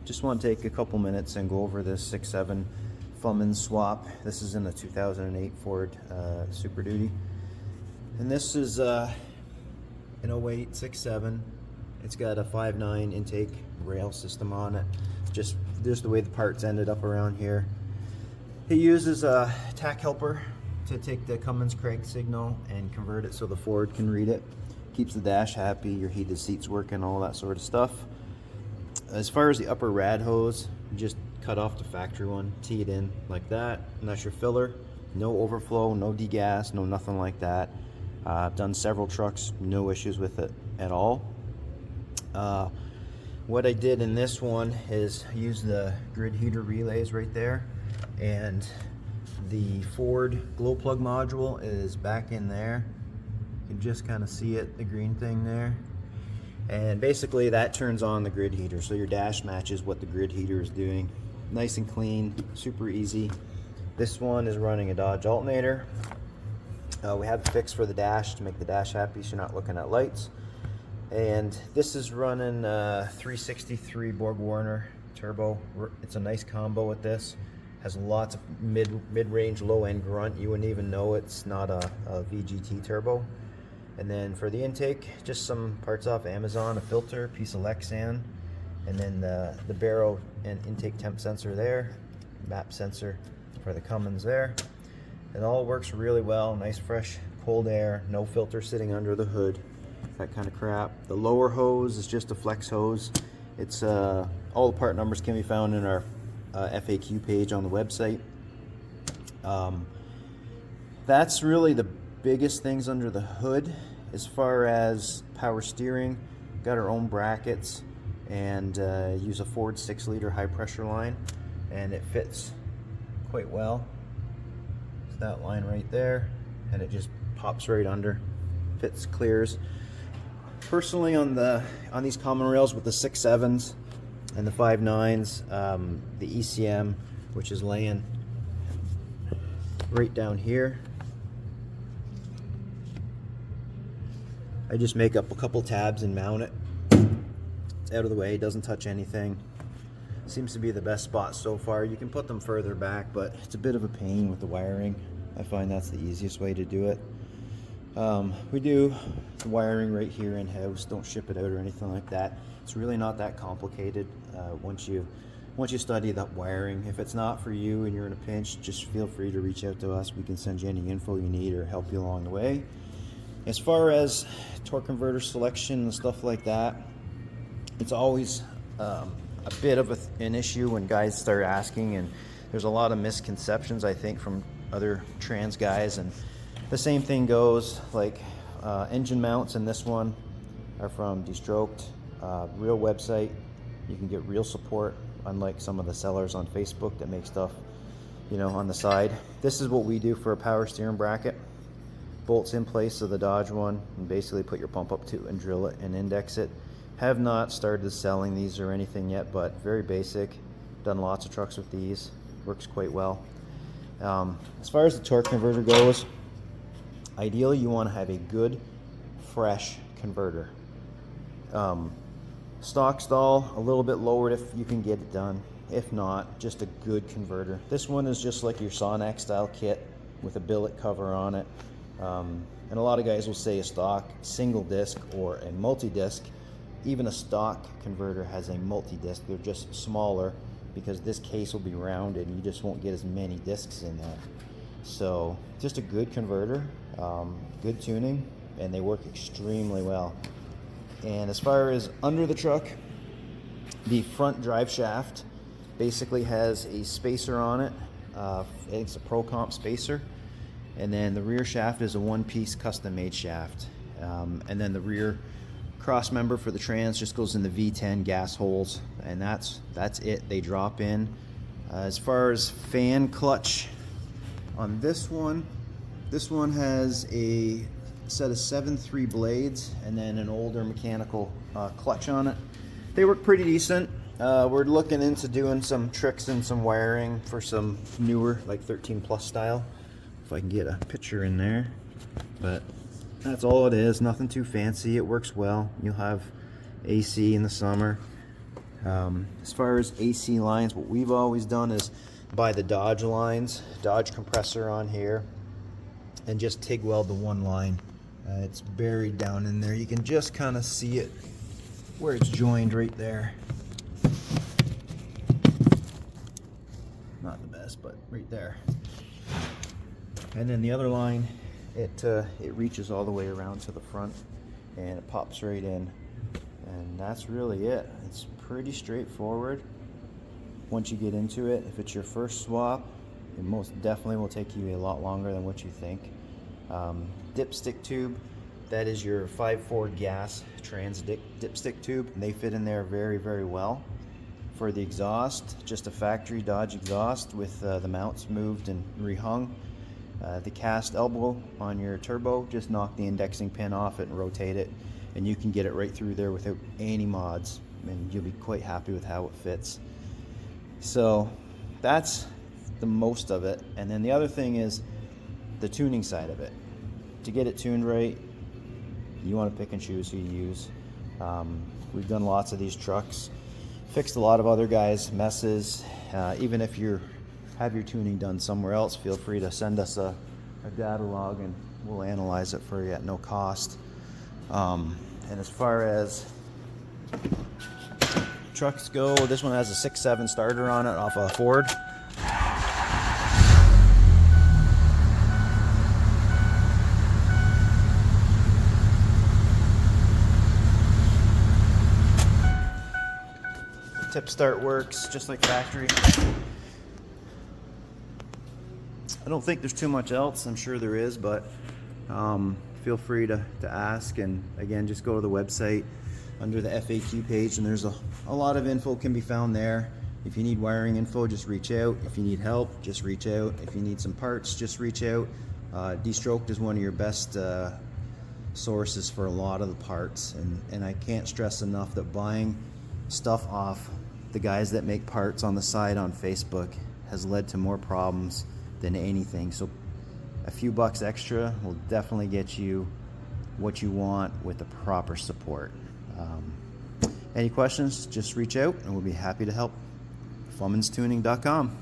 Just want to take a couple minutes and go over this 6.7 Fummins swap. This is in the 2008 Ford Super Duty. And this is an 08 6.7. It's got a 5.9 intake rail system on it. Just the way the parts ended up around here. It uses a tack helper to take the Cummins crank signal and convert it so the Ford can read it. Keeps the dash happy, your heated seats working, all that sort of stuff. As far as the upper rad hose, you just cut off the factory one, tee it in like that, and that's your filler. No overflow, no degas, no nothing like that. I've done several trucks, no issues with it at all. What I did in this one is use the grid heater relays right there, and the Ford glow plug module is back in there. You can just kind of see it, the green thing there. And basically that turns on the grid heater, so your dash matches what the grid heater is doing. Nice and clean, super easy. This one is running a Dodge alternator. We have a fix for the dash to make the dash happy so you're not looking at lights. And this is running 363 Borg Warner turbo. It's a nice combo with this. Has lots of mid-range, low-end grunt. You wouldn't even know it's not a VGT turbo. And then for the intake, just some parts off Amazon, a filter, piece of Lexan, and then the barrel and intake temp sensor there, map sensor for the Cummins there. It all works really well, nice fresh cold air, no filter sitting under the hood, that kind of crap. The lower hose is just a flex hose. It's all the part numbers can be found in our FAQ page on the website. That's really the biggest things under the hood. As far as power steering, got our own brackets and use a Ford 6-liter high pressure line, and it fits quite well. It's that line right there, and it just pops right under, fits, clears. Personally, on these common rails with the 6.7s and the 5.9s, the ECM, which is laying right down here, I just make up a couple tabs and mount it. It's out of the way, doesn't touch anything. Seems to be the best spot so far. You can put them further back, but it's a bit of a pain with the wiring. I find that's the easiest way to do it. We do the wiring right here in-house, don't ship it out or anything like that. It's really not that complicated once you study that wiring. If it's not for you and you're in a pinch, just feel free to reach out to us. We can send you any info you need or help you along the way. As far as torque converter selection and stuff like that, it's always a bit of an issue when guys start asking, and there's a lot of misconceptions, I think, from other trans guys. And the same thing goes, like engine mounts in this one are from Destroked, real website. You can get real support, unlike some of the sellers on Facebook that make stuff, you know, on the side. This is what we do for a power steering bracket. Bolts in place of the Dodge one, and basically put your pump up to and drill it and index it. Have not started selling these or anything yet, but very basic. Done lots of trucks with these. Works quite well. As far as the torque converter goes, ideally you want to have a good, fresh converter. Stock stall, a little bit lowered if you can get it done. If not, just a good converter. This one is just like your Sonax style kit with a billet cover on it. And a lot of guys will say a stock single disc or a multi-disc. Even a stock converter has a multi-disc. They're just smaller because this case will be rounded and you just won't get as many discs in there. So just a good converter, good tuning, and they work extremely well. And as far as under the truck, the front drive shaft basically has a spacer on it. It's a Pro Comp spacer. And then the rear shaft is a one-piece custom-made shaft. And then the rear cross member for the trans just goes in the V10 gas holes, and that's it. They drop in. As far as fan clutch on this one has a set of 7.3 blades and then an older mechanical clutch on it. They work pretty decent. We're looking into doing some tricks and some wiring for some newer, like 13 plus style. If I can get a picture in there, but that's all it is. Nothing too fancy. It works well. You'll have AC in the summer. As far as AC lines, what we've always done is buy the Dodge lines, Dodge compressor on here, and just TIG weld the one line. It's buried down in there. You can just kind of see it where it's joined right there. Not the best, but right there. And then the other line, it reaches all the way around to the front, and it pops right in. And that's really it. It's pretty straightforward once you get into it. If it's your first swap, it most definitely will take you a lot longer than what you think. Dipstick tube, that is your 5.4 gas trans dipstick tube, and they fit in there very, very well. For the exhaust, just a factory Dodge exhaust with the mounts moved and rehung. The cast elbow on your turbo, just knock the indexing pin off it and rotate it, and you can get it right through there without any mods, and you'll be quite happy with how it fits. So that's the most of it. And then the other thing is the tuning side of it. To get it tuned right, you want to pick and choose who you use. We've done lots of these trucks, fixed a lot of other guys' messes. Even if you have your tuning done somewhere else, feel free to send us a data log and we'll analyze it for you at no cost. And as far as trucks go, this one has a 6.7 starter on it off a Ford. Tip start works just like factory. I don't think there's too much else. I'm sure there is, but feel free to ask. And again, just go to the website under the FAQ page, and there's a lot of info can be found there. If you need wiring info, just reach out. If you need help, just reach out. If you need some parts, just reach out. Destroked is one of your best sources for a lot of the parts, and I can't stress enough that buying stuff off the guys that make parts on the side on Facebook has led to more problems than anything. So a few bucks extra will definitely get you what you want with the proper support. Any questions, just reach out and we'll be happy to help. FumminsTuning.com.